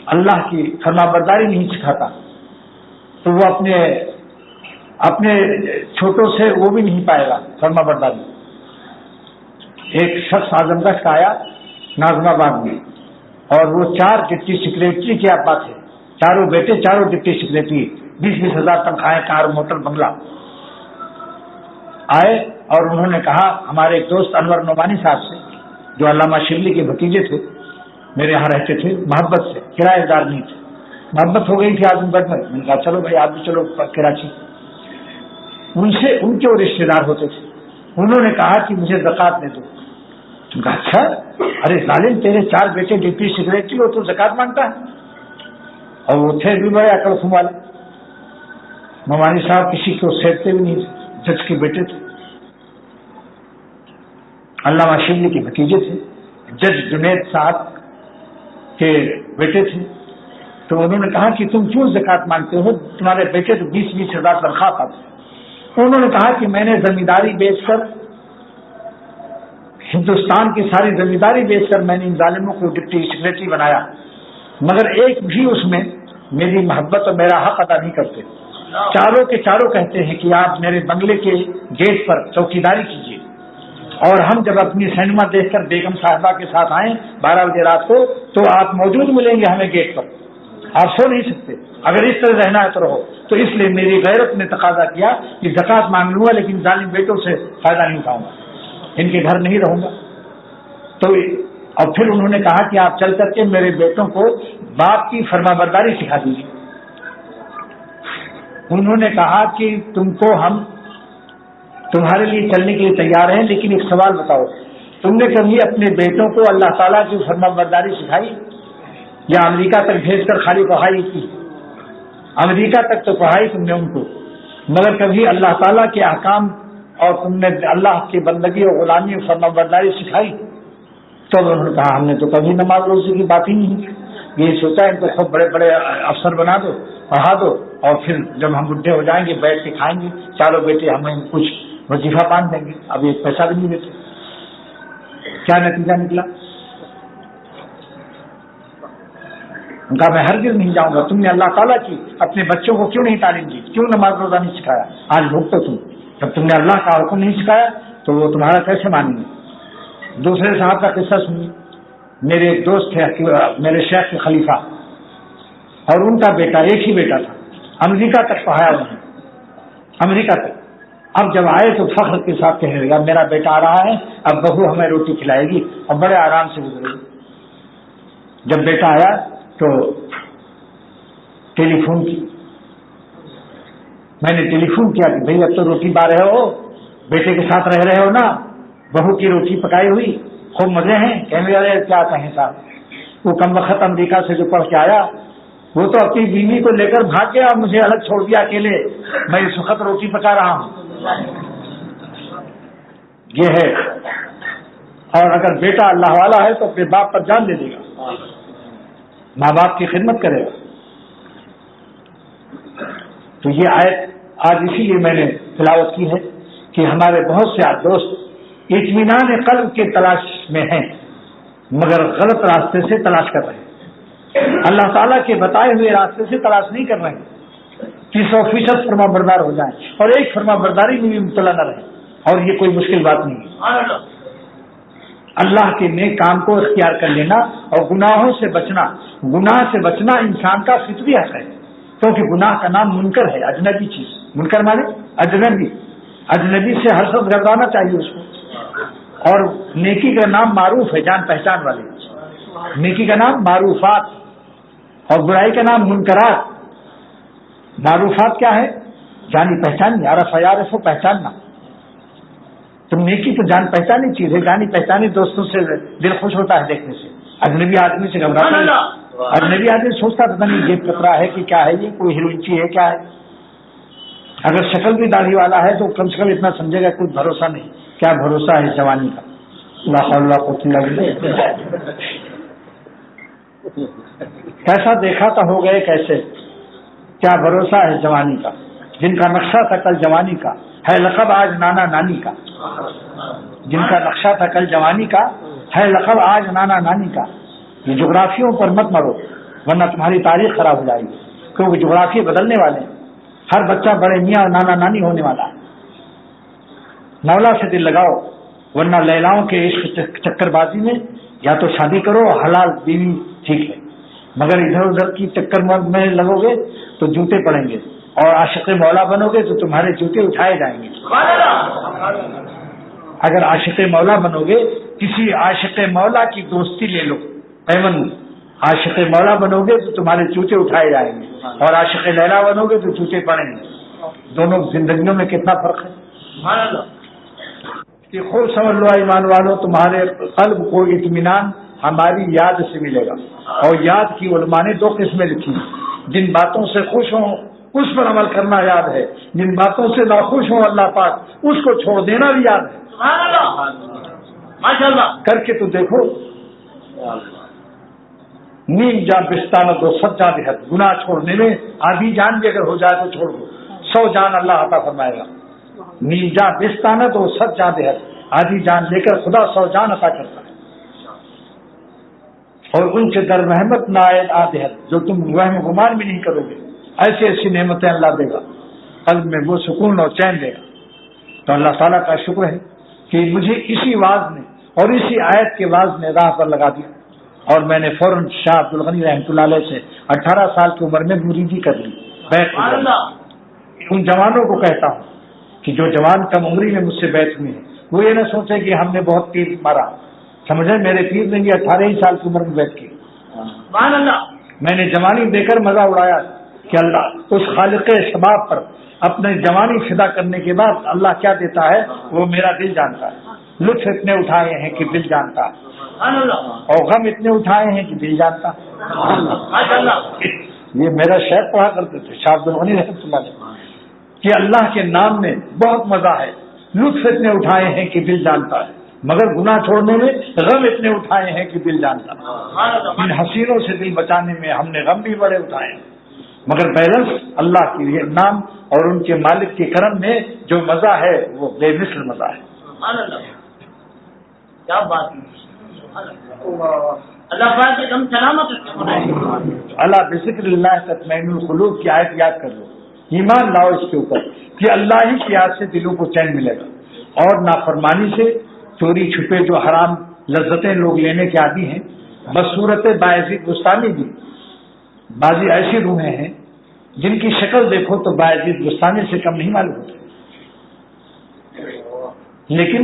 اللہ کی فرما برداری نہیں سکھاتا تو وہ اپنے چھوٹوں سے وہ بھی نہیں پائے گا فرما برداری. ایک شخص اعظم گڑھ کا آیا نازم آباد میں، اور وہ 4 ڈپٹی سیکریٹری کے ابا تھے، چاروں بیٹے، چاروں ڈپٹی سیکریٹری، 20-20 ہزار تنخواہیں، کار، موٹر، بنگلہ. آئے اور انہوں نے کہا ہمارے ایک دوست انور نعمانی صاحب سے، جو علامہ شبلی کے بھتیجے تھے، میرے یہاں رہتے تھے، محبت سے، کرایہ دار نہیں تھے، محبت ہو گئی تھی اعظم گڑھ میں. میں نے کہا چلو بھائی آپ بھی چلو کراچی. ان کے وہ رشتے دار ہوتے تھے. انہوں نے کہا کہ مجھے زکوٰۃ دے دو. تو کہا اچھا، ارے ظالم تیرے 4 بیٹے ڈپٹی سیکریٹری ہو تو زکوٰۃ مانگتا ہے. اور وہ تھے بھی بڑے عقل خم والے. نعمانی صاحب کسی کو سیرتے بھی نہیں تھے، جج کے بیٹے تھے، علامہ شبلی کے بھتیجے تھے، جج جنید صاحب کے بیٹے تھے. تو انہوں نے کہا کہ تم کیوں زکوٰۃ مانگتے ہو، تمہارے بیٹے تو 20-20 ہزار تنخواہ پاتے. انہوں نے کہا کہ میں نے زمینداری بیچ کر، ہندوستان کی ساری زمینداری بیچ کر میں نے ان ظالموں کو ڈپٹی سیکریٹری بنایا، مگر ایک بھی اس میں میری محبت اور میرا حق ادا نہیں کرتے. چاروں کے چاروں کہتے ہیں کہ آپ میرے بنگلے کے گیٹ پر چوکیداری کیجیے، اور ہم جب اپنی سینما دیکھ کر بیگم صاحبہ کے ساتھ آئیں 12 بجے رات کو تو آپ موجود ملیں گے ہمیں گیٹ پر، آپ سو نہیں سکتے. اگر اس طرح رہنا ہے تو رہو. تو اس لیے میری غیرت نے تقاضا کیا کہ زکوٰۃ مانگ لوں گا لیکن ظالم بیٹوں سے فائدہ نہیں اٹھاؤں گا، ان کے گھر نہیں رہوں گا. تو اور پھر انہوں نے کہا کہ آپ چل کر کے میرے بیٹوں کو باپ کی فرما برداری سکھا دیجیے. انہوں نے کہا کہ تم کو ہم تمہارے لیے چلنے کے لیے تیار ہیں، لیکن ایک سوال بتاؤ، تم نے کبھی اپنے بیٹوں کو اللہ تعالیٰ کی فرما برداری سکھائی یا امریکہ تک بھیج کر خالی پڑھائی کی؟ امریکہ تک تو پڑھائی تم نے ان کو، مگر کبھی اللہ تعالیٰ کے احکام اور تم نے اللہ کی بندگی اور غلامی اور فرما برداری سکھائی؟ تو انہوں نے کہا ہم نے تو کبھی نماز روزی کی بات ہی نہیں کی، یہ سوچا ان کو خوب بڑے بڑے افسر بنا دو، پڑھا دو، اور پھر جب ہم بڈھے ہو جائیں گے بیٹھ کے کھائیں گے، چاروں بیٹے ہمیں کچھ وظیفہ باندھ دیں گے. اب ایک پیسہ بھی نہیں دیتے. کیا نتیجہ نکلا؟ ان کا میں ہرگز نہیں جاؤں گا. تم نے اللہ تعالیٰ کی اپنے بچوں کو کیوں نہیں تعلیم دی، کیوں نماز روزہ نہیں سکھایا؟ آج بھوگتے تم. جب تم نے اللہ کا حکم نہیں سکھایا تو وہ تمہارا کیسے مانیں گے؟ دوسرے صاحب کا قصہ سنیے. میرے ایک دوست تھے میرے شیخ کے خلیفہ، اور ان کا بیٹا، ایک ہی بیٹا تھا، امریکہ تک پڑھایا انہوں نے، امریکہ تک. اب جب آئے تو فخر کے ساتھ کہنے لگا میرا بیٹا آ رہا ہے، اب بہو ہمیں روٹی کھلائے گی، اور بڑے آرام سے گزرے گی. جب بیٹا آیا تو ٹیلی فون کی، میں نے ٹیلی فون کیا کہ بھائی اب تو روٹی پا رہے ہو، بیٹے کے ساتھ رہ رہے ہو نا، بہو کی روٹی پکائی ہوئی، خوب مزے ہیں. کہنے لگے کیا کہیں صاحب، وہ کم وقت امریکہ سے جو پڑھ کے آیا وہ تو اپنی بیوی کو لے کر بھاگ گیا اور مجھے الگ چھوڑ دیا اکیلے، میں اس وقت روٹی پکا رہا ہوں. یہ ہے. اور اگر بیٹا اللہ والا ہے تو اپنے باپ پر جان دے دے گا، ماں باپ کی خدمت کرے گا. تو یہ آیت آج اسی لیے میں نے تلاوت کی ہے کہ ہمارے بہت سے دوست اطمینان قلب کے تلاش میں ہیں مگر غلط راستے سے تلاش کر رہے ہیں، اللہ تعالیٰ کے بتائے ہوئے راستے سے تلاش نہیں کر رہے ہیں کہ 100% فرما بردار ہو جائیں اور ایک فرما برداری میں بھی مبتلا نہ رہے. اور یہ کوئی مشکل بات نہیں ہے. اللہ کے نیک کام کو اختیار کر لینا اور گناہوں سے بچنا، گناہ سے بچنا انسان کا فطری حق ہے، کیونکہ گناہ کا نام منکر ہے، اجنبی چیز. منکر مانے اجنبی، اجنبی سے ہر شخص گھبرانا چاہیے اس کو. اور نیکی کا نام معروف ہے، جان پہچان والے. نیکی کا نام معروفات اور برائی کا نام منکرات. معروفات کیا ہے؟ جانی پہچانی، عرف یعرف کو پہچاننا. تو نیکی تو جان پہچانی چیز ہے، جانی پہچانی دوستوں سے دل خوش ہوتا ہے دیکھنے سے. اجنبی آدمی سے گھبراتا ہے، اجنبی آدمی سوچتا پتہ نہیں یہ کپڑا ہے کہ کیا ہے، یہ کوئی ہیروئنچی ہے کیا ہے. اگر شکل بھی داڑھی والا ہے تو کم سے کم اتنا سمجھے گا کچھ بھروسہ نہیں. کیا بھروسہ ہے جوانی کا؟ اللہ کیسا دیکھا تو ہو گئے کیسے، کیا بھروسہ ہے جوانی کا. جن کا نقشہ تھا کل جوانی کا ہے لقب آج نانا نانی کا. جن کا نقشہ تھا کل جوانی کا ہے لقب آج نانا نانی کا. یہ جغرافیوں پر مت مرو ورنہ تمہاری تاریخ خراب ہو جائے گی، کیونکہ جغرافی بدلنے والے ہیں. ہر بچہ بڑے میاں اور نانا نانی ہونے والا ہے. مولا سے دل لگاؤ ورنہ لیلاؤں کے عشق چکر بازی میں یا تو شادی کرو، حلال بیوی ٹھیک ہے، مگر ادھر ادھر کی چکر میں لگو گے تو جوتے پڑیں گے، اور عاشق مولا بنو گے تو تمہارے جوتے اٹھائے جائیں گے. اگر عاشق مولا بنو گے، کسی عاشق مولا کی دوستی لے لو، ایمن عاشق مولا بنو گے تو تمہارے جوتے اٹھائے جائیں گے، اور عاشق لیلا بنو گے تو جوتے پڑیں گے. دونوں زندگیوں میں کتنا فرق ہے. کہ خود سمجھ لو ایمان والو، تمہارے قلب کو اطمینان ہماری یاد سے ملے گا. اور یاد کی علماء نے 2 قسمیں لکھی، جن باتوں سے خوش ہوں اس پر عمل کرنا یاد ہے، جن باتوں سے ناخوش ہوں اللہ پاک اس کو چھوڑ دینا بھی یاد ہے. ماشاءاللہ کر کے تو دیکھو. نیم جان بستانہ تو 100 جان دہت، گناہ چھوڑنے میں آدھی جان بھی اگر ہو جائے تو چھوڑ دو، 100 جان اللہ عطا فرمائے گا. نیم جان بستانہ تو 100 جان دہت، آدھی جان لے کر خدا 100 جان عطا کرتا ہے. اور ان سے در رحمت نائل آدہت، جو تم وہم گمان بھی نہیں کرو گے، ایسی ایسی نعمتیں اللہ دے گا، قلب میں وہ سکون اور چین دے گا. تو اللہ تعالیٰ کا شکر ہے کہ مجھے اسی واز نے اور اسی آیت کے واز نے راہ پر لگا دیا، اور میں نے فوراً شاہ عبد الغنی رحمۃ اللہ علیہ سے 18 سال کی عمر میں مریدی کر لی. ان جوانوں کو کہتا ہوں کہ جو جوان کم عمری میں مجھ سے بیعت ہوئے ہیں، وہ یہ نہ سوچے کہ ہم نے بہت تیر مارا، سمجھے میرے پیر نے بھی 18 ہی سال کی عمر میں بیعت کی. میں نے جوانی دے کر مزہ اڑایا کہ اللہ اس خالق شباب پر اپنے جوانی فدا کرنے کے بعد اللہ کیا دیتا ہے وہ میرا دل جانتا ہے. لطف اتنے اٹھائے ہیں کہ دل جانتا ہے، اور غم اتنے اٹھائے ہیں کہ دل جانتا ہے. یہ میرا شیخ پڑھا کرتے تھے شاہ عبد الغنی رحمۃ اللہ علیہ کہ اللہ کے نام میں بہت مزہ ہے، لطف اتنے اٹھائے ہیں کہ دل جانتا ہے، مگر گناہ چھوڑنے میں غم اتنے اٹھائے ہیں کہ دل جانتا ہے. ان حسینوں سے دل بچانے میں ہم نے غم بھی بڑے اٹھائے ہیں، مگر بیلنس اللہ کے نام اور ان کے مالک کے کرم میں جو مزہ ہے وہ بے مثل مزہ ہے. کیا بات اللہ پاک کے دم سلامت اللہ بذکر اللہ تطمئن القلوب کی آیت یاد کر لو، ایمان لاؤ اس کے اوپر کہ اللہ ہی کی یاد سے دلوں کو چین ملے گا. اور نافرمانی سے چوری چھپے جو حرام لذتیں لوگ لینے کے عادی ہیں، بصورت باعزید بستانی بھی بعضی ایسی روحیں ہیں جن کی شکل دیکھو تو باعزید بستانی سے کم نہیں معلوم ہوتی، لیکن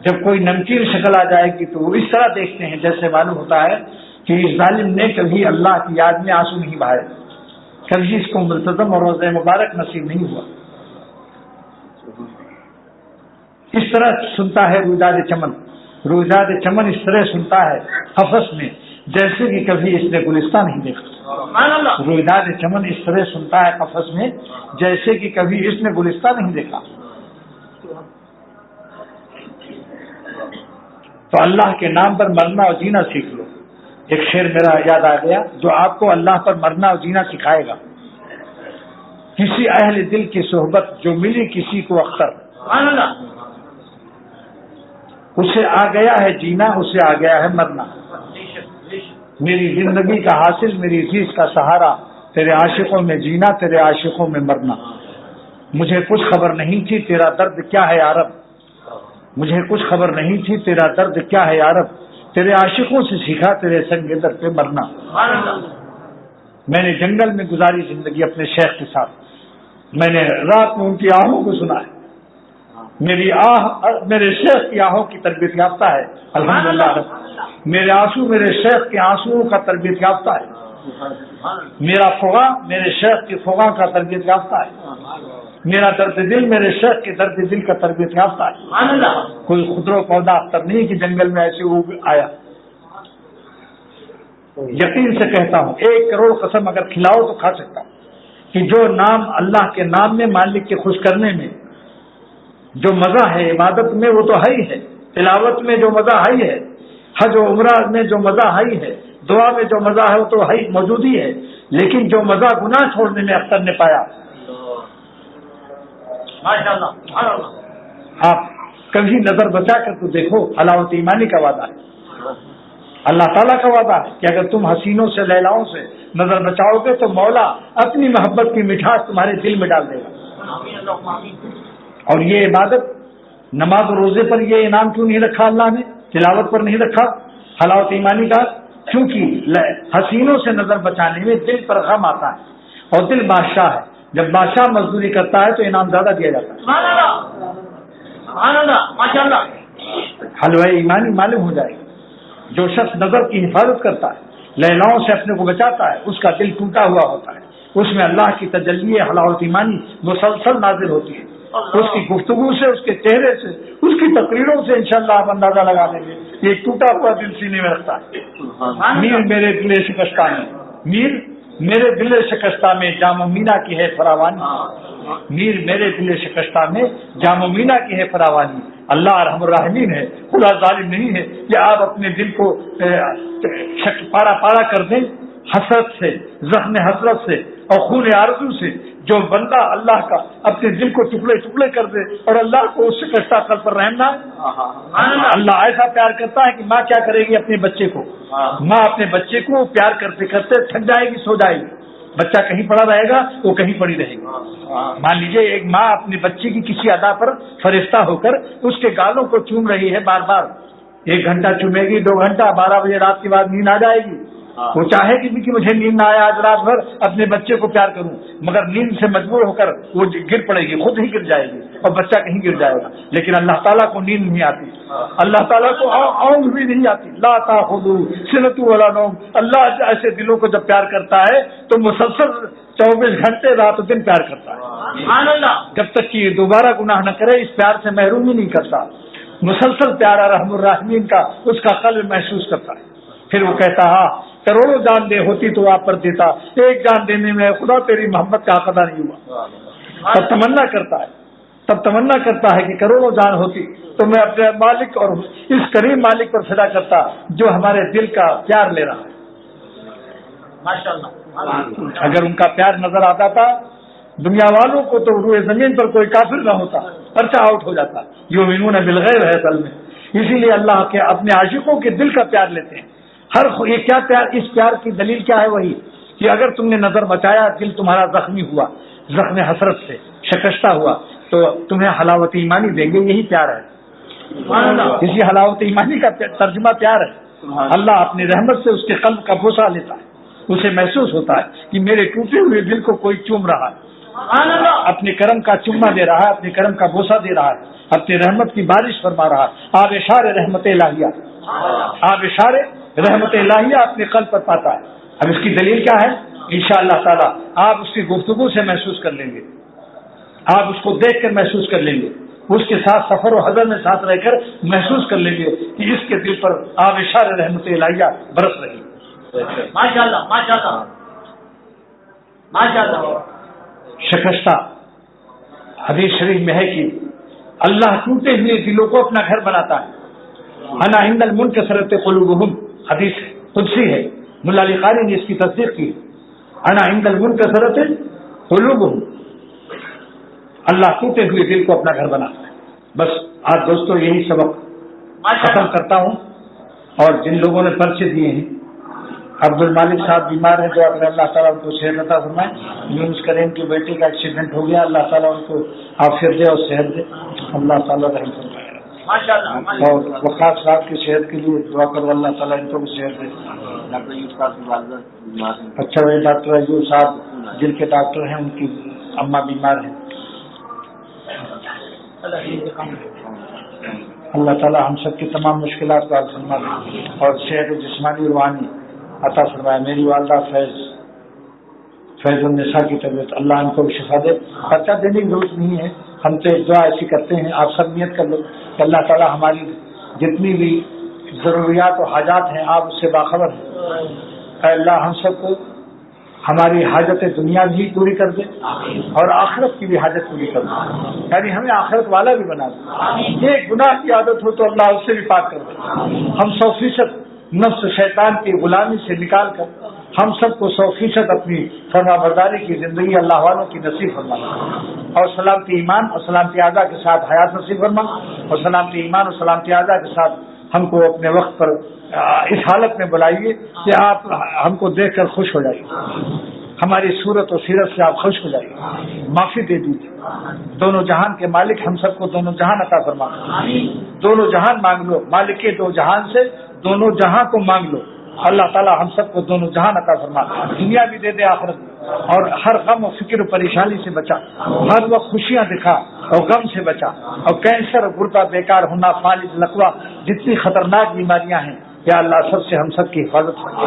جب کوئی نمکین شکل آ جائے گی تو وہ اس طرح دیکھتے ہیں جیسے معلوم ہوتا ہے کہ اس ظالم نے کبھی اللہ کی یاد میں آنسو نہیں بہائے، کبھی اس کو ملتزم اور روزہ مبارک نصیب نہیں ہوا. اس طرح سنتا ہے رویداد چمن، رویداد چمن اس طرح سنتا ہے قفس میں جیسے کہ کبھی اس نے گلستان نہیں دیکھا. رویداد چمن اس طرح سنتا ہے قفس میں جیسے کہ کبھی اس نے گلستان نہیں دیکھا. تو اللہ کے نام پر مرنا اور جینا سیکھ لو. ایک شعر میرا یاد آ گیا جو آپ کو اللہ پر مرنا اور جینا سکھائے گا. کسی اہل دل کی صحبت جو ملی کسی کو اختر، اسے آ گیا ہے جینا، اسے آ گیا ہے مرنا. میری زندگی کا حاصل، میری عزیز کا سہارا، تیرے عاشقوں میں جینا، تیرے عاشقوں میں مرنا. مجھے کچھ خبر نہیں تھی تیرا درد کیا ہے یارب، مجھے کچھ خبر نہیں تھی تیرا درد کیا ہے یارب، تیرے عاشقوں سے سیکھا تیرے سنگ در پہ مرنا. میں نے جنگل میں گزاری زندگی اپنے شیخ کے ساتھ، میں نے رات میں ان کی آہوں کو سنا ہے. میری آہ میرے شیخ کی آہوں کی تربیت یافتہ ہے الحمدللہ. میرے آنسو میرے شیخ کے آنسوؤں کا تربیت یافتہ ہے. میرا فغاں میرے شیخ کی فغاں کا تربیت یافتہ ہے. میرا درد دل میرے شیخ کے درد دل کا تربیت یافتہ ہے. کوئی خضر و پودا اختر نہیں کہ جنگل میں ایسے اگ آیا. یقین سے کہتا ہوں 1 کروڑ قسم اگر کھلاؤ تو کھا سکتا ہوں کہ جو نام اللہ کے نام میں مالک کے خوش کرنے میں جو مزہ ہے، عبادت میں وہ تو ہے ہی ہے، تلاوت میں جو مزہ ہے ہی ہے، حج و عمرہ میں جو مزہ ہے ہی ہے، دعا میں جو مزہ ہے وہ تو ہے موجود ہی ہے، لیکن جو مزہ گناہ چھوڑنے میں اختر نے پایا، آپ کبھی نظر بچا کر تو دیکھو، حلاوت ایمانی کا وعدہ ہے. اللہ تعالیٰ کا وعدہ ہے کہ اگر تم حسینوں سے لیلاؤں سے نظر بچاؤ گے تو مولا اپنی محبت کی مٹھاس تمہارے دل میں ڈال دے گا. اور یہ عبادت نماز و روزے پر یہ انعام کیوں نہیں رکھا اللہ نے, تلاوت پر نہیں رکھا, حلاوت ایمانی کا؟ کیونکہ حسینوں سے نظر بچانے میں دل پر غم آتا ہے اور دل بادشاہ ہے. جب بادشاہ مزدوری کرتا ہے تو انعام زیادہ دیا جاتا ہے. حلوہ ایمانی معلوم ہو جائے گا. جو شخص نظر کی حفاظت کرتا ہے, لیلاؤں سے اپنے کو بچاتا ہے, اس کا دل ٹوٹا ہوا ہوتا ہے. اس میں اللہ کی تجلی حلاوت ایمانی مسلسل نازل ہوتی ہے. اس کی گفتگو سے, اس کے چہرے سے, اس کی تقریروں سے انشاءاللہ آپ اندازہ لگا لیں گے. یہ ٹوٹا ہوا دل سینے میں رکھتا ہے. میر میرے دل شکستہ میں, میر میرے دل شکستہ میں جام و مینا کی ہے فراوانی. میر میرے دل شکستہ میں جام و مینا کی ہے فراوانی. اللہ ارحم الراحمین ہے, خدا ظالم نہیں ہے کہ آپ اپنے دل کو پارا پارا کر دیں حسرت سے, زخم حسرت سے اور خون آرزو سے. جو بندہ اللہ کا اپنے دل کو ٹکڑے ٹکڑے کر دے اور اللہ کو اس شکستہ قلب پر رحم نہ ہے. اللہ ایسا پیار کرتا ہے کہ ماں کیا کرے گی اپنے بچے کو, ماں اپنے بچے کو پیار کرتے کرتے تھک جائے گی, سو جائے گی. بچہ کہیں پڑا رہے گا وہ کہیں پڑی رہے گی. مان لیجیے ایک ماں اپنے بچے کی کسی ادا پر فرشتہ ہو کر اس کے گالوں کو چوم رہی ہے بار بار. 1 گھنٹہ چومے گی, 2 گھنٹہ, 12 بجے رات کے بعد نیند آ جائے گی. وہ چاہے گی بھی کہ مجھے نیند نہ آیا, آج رات بھر اپنے بچے کو پیار کروں, مگر نیند سے مجبور ہو کر وہ گر پڑے گی, خود ہی گر جائے گی اور بچہ کہیں گر جائے گا. لیکن اللہ تعالیٰ کو نیند نہیں آتی, اللہ تعالیٰ کو اونگ بھی نہیں آتی. لا تأخذہ سنۃ ولا نوم. اللہ ایسے دلوں کو جب پیار کرتا ہے تو مسلسل 24 گھنٹے رات دن پیار کرتا ہے, جب تک کہ یہ دوبارہ گناہ نہ کرے اس پیار سے محروم ہی نہیں کرتا. مسلسل پیار رحم الرحمین کا اس کا قلب محسوس کرتا ہے. پھر وہ کہتا ہاں کروڑوں جان دے ہوتی تو آپ پر دیتا, 1 جان دینے میں خدا تیری محبت کا حق ادا نہیں ہوا. تب تمنا کرتا ہے کہ کروڑوں جان ہوتی تو میں اپنے مالک اور اس کریم مالک پر فدا کرتا جو ہمارے دل کا پیار لے رہا ہے. اگر ان کا پیار نظر آتا تھا دنیا والوں کو تو روئے زمین پر کوئی کافر نہ ہوتا, پرچہ آؤٹ ہو جاتا. یؤمنون بالغیب ہے اصل میں. اسی لیے اللہ کے اپنے عاشقوں کے دل کا پیار لیتے ہیں. یہ کیا پیار, اس پیار کی دلیل کیا ہے؟ وہی کہ اگر تم نے نظر بچایا, دل تمہارا زخمی ہوا, زخم حسرت سے شکستہ ہوا, تو تمہیں حلاوت ایمانی دیں گے. یہی پیار ہے. اسی حلاوت ایمانی کا ترجمہ پیار ہے. اللہ اپنی رحمت سے اس کے قلب کا بوسہ لیتا ہے. اسے محسوس ہوتا ہے کہ میرے ٹوٹے ہوئے دل کو کوئی چوم رہا ہے, اپنے کرم کا چمہ دے رہا ہے, اپنے کرم کا بوسہ دے رہا ہے, اپنی رحمت کی بارش فرما رہا ہے. آبشار رحمت الہیہ, آبشار رحمت الہیہ اپنے قلب پر پاتا ہے. اب اس کی دلیل کیا ہے؟ انشاءاللہ تعالی آپ اس کی گفتگو سے محسوس کر لیں گے, آپ اس کو دیکھ کر محسوس کر لیں گے, اس کے ساتھ سفر و حضر میں ساتھ رہ کر محسوس کر لیں گے کہ اس کے دل پر آبشار رحمت الہیہ برس رہی. ماشاءاللہ ماشاءاللہ ماشاءاللہ. شکستہ حدیث شریف میں ہے کہ اللہ ٹوٹے ہوئے دلوں کو اپنا گھر بناتا ہے. انا عند المنکسرۃ قلوبہم, حدیث قدسی ہے, ملا علی قاری نے اس کی تصدیق کی. انا عند المنکسرۃ قلوبہم, اللہ ٹوٹے ہوئے دل کو اپنا گھر بناتا ہے. بس آج دوستو یہی سبق ختم کرتا ہوں. اور جن لوگوں نے پرچے دیے ہیں, عبد المالک صاحب بیمار ہیں, جو اگر اللہ تعالیٰ ان کو صحت عطا فرمائے. یونس کریم کی بیٹی کا ایکسیڈنٹ ہو گیا, اللہ تعالیٰ ان کو عافیت دے اور صحت دے, اللہ تعالیٰ رحم فرمائے. اور وقاص صاحب کی صحت کے لیے دعا کرو, اللہ تعالیٰ ان کو بھی صحت دے. اچھا بھائی ڈاکٹر ایوب صاحب جن کے ڈاکٹر ہیں, ان کی اماں بیمار ہیں. اللہ تعالیٰ ہم سب کی تمام مشکلات کو حل فرمائے اور صحت جسمانی روحانی عطا فرمائے. میری والدہ فیض النساء کی طبیعت, اللہ ان کو بھی شفا دے. خرچہ دینے کی ضرورت نہیں ہے, ہم تو ایک دعا ایسی کرتے ہیں, آپ سب نیت کر لو کہ اللہ تعالیٰ ہماری جتنی بھی ضروریات و حاجات ہیں آپ اس سے باخبر ہیں. اے اللہ ہم سب کو ہماری حاجت دنیا بھی پوری کر دے اور آخرت کی بھی حاجت پوری کر دے, یعنی ہمیں آخرت والا بھی بنا دے. یہ گناہ کی عادت ہو تو اللہ اس سے بھی پاک کر دے. ہم 100% نفس شیطان کی غلامی سے نکال کر ہم سب کو 100% اپنی فرما برداری کی زندگی اللہ والوں کی نصیب فرما, اور سلامتی ایمان اور سلامتی اعضاء کے ساتھ حیات نصیب فرما, اور سلامتی ایمان اور سلامتی اعضاء کے ساتھ ہم کو اپنے وقت پر اس حالت میں بلائیے کہ آپ ہم کو دیکھ کر خوش ہو جائیے، ہماری صورت و سیرت سے آپ خوش ہو جائیے، معافی دے دیجیے۔ دونوں جہان کے مالک ہم سب کو دونوں جہان عطا فرما، دونوں جہان مانگ لو، مالک دو جہان سے دونوں جہاں کو مانگ لو، اللہ تعالیٰ ہم سب کو دونوں جہان عطا فرما، دنیا بھی دے دے آخرت میں، اور ہر غم و فکر و پریشانی سے بچا، ہر وقت خوشیاں دکھا اور غم سے بچا، اور کینسر، گردہ، بیکار ہونا، فالج، لقوہ، جتنی خطرناک بیماریاں ہیں یا اللہ سب سے ہم سب کی حفاظت فرما۔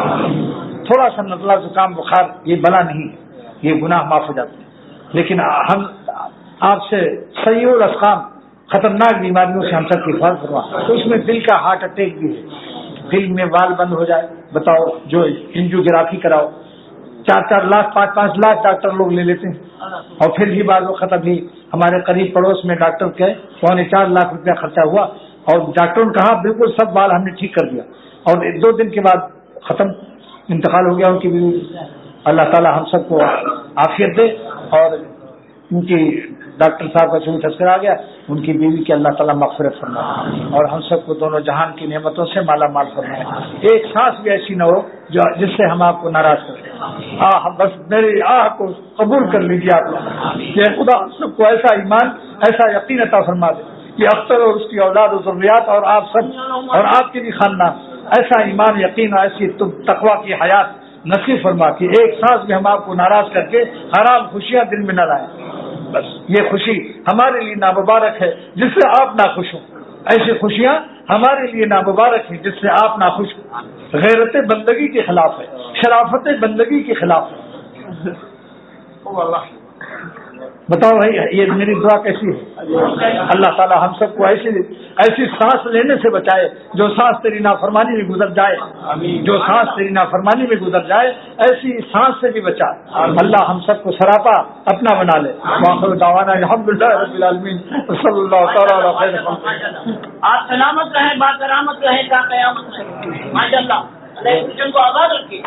تھوڑا سا نزلہ زکام بخار یہ بلا نہیں ہے، یہ گناہ معاف ہو جاتے ہیں، لیکن ہم آپ سے سیئ الاسقام خطرناک بیماریوں سے ہم سب کی حفاظت فرما۔ تو اس میں دل کا ہارٹ اٹیک بھی ہے، دل میں وال بند ہو جائے، بتاؤ، جو انجیوگرافی کراؤ، 4-4 لاکھ 5-5 لاکھ ڈاکٹر لوگ لے لیتے ہیں، اور پھر بھی بعض وقت ابھی ہمارے قریب پڑوس میں ڈاکٹر کے 4.25 لاکھ روپیہ خرچہ ہوا، اور ڈاکٹروں نے کہا بالکل سب بال ہم نے ٹھیک کر دیا، اور 2 دن کے بعد ختم، انتقال ہو گیا ان کی بیوی۔ اللہ تعالی ہم سب کو عافیت دے، اور ان کی ڈاکٹر صاحب کا چون تذکرہ آ گیا، ان کی بیوی کی اللہ تعالیٰ مغفرت فرمائے، اور ہم سب کو دونوں جہان کی نعمتوں سے مالا مال فرمائے۔ ایک سانس بھی ایسی نہ ہو جس سے ہم آپ کو ناراض کریں، بس میری کو قبول کر لیجیے آپ، کہ خدا ہم سب کو ایسا ایمان، ایسا یقین عطا فرما دے کہ اختر اور اس کی اولاد و ذریات اور آپ سب اور آپ کے بھی خاندان ایسا ایمان، یقین، ایسی تقویٰ کی حیات نصیب فرما کہ ایک سانس بھی ہم آپ کو ناراض کر کے حرام خوشیاں دل میں نہ لائیں۔ بس یہ خوشی ہمارے لیے نامبارک ہے جس سے آپ ناخوش ہوں، ایسی خوشیاں ہمارے لیے نامبارک ہیں جس سے آپ ناخوش ہوں۔ غیرت بندگی کے خلاف ہے، شرافت بندگی کے خلاف ہے۔ بتاؤ بھائی، یہ میری دعا کیسی ہے؟ اللہ تعالیٰ ہم سب کو ایسی سانس لینے سے بچائے جو سانس تیری نافرمانی میں گزر جائے، جو سانس تیری نافرمانی میں گزر جائے ایسی سانس سے بھی بچا۔ اللہ ہم سب کو سراپا اپنا بنا لے۔ وآخر دعوانا الحمدللہ رب العالمین، صلی اللہ تعالیٰ علیہ وسلم۔ آپ سلامت رہیں، باکرامت رہیں تا قیامت رہیں، ماشاء اللہ، اللہ کو آباد رکھیے۔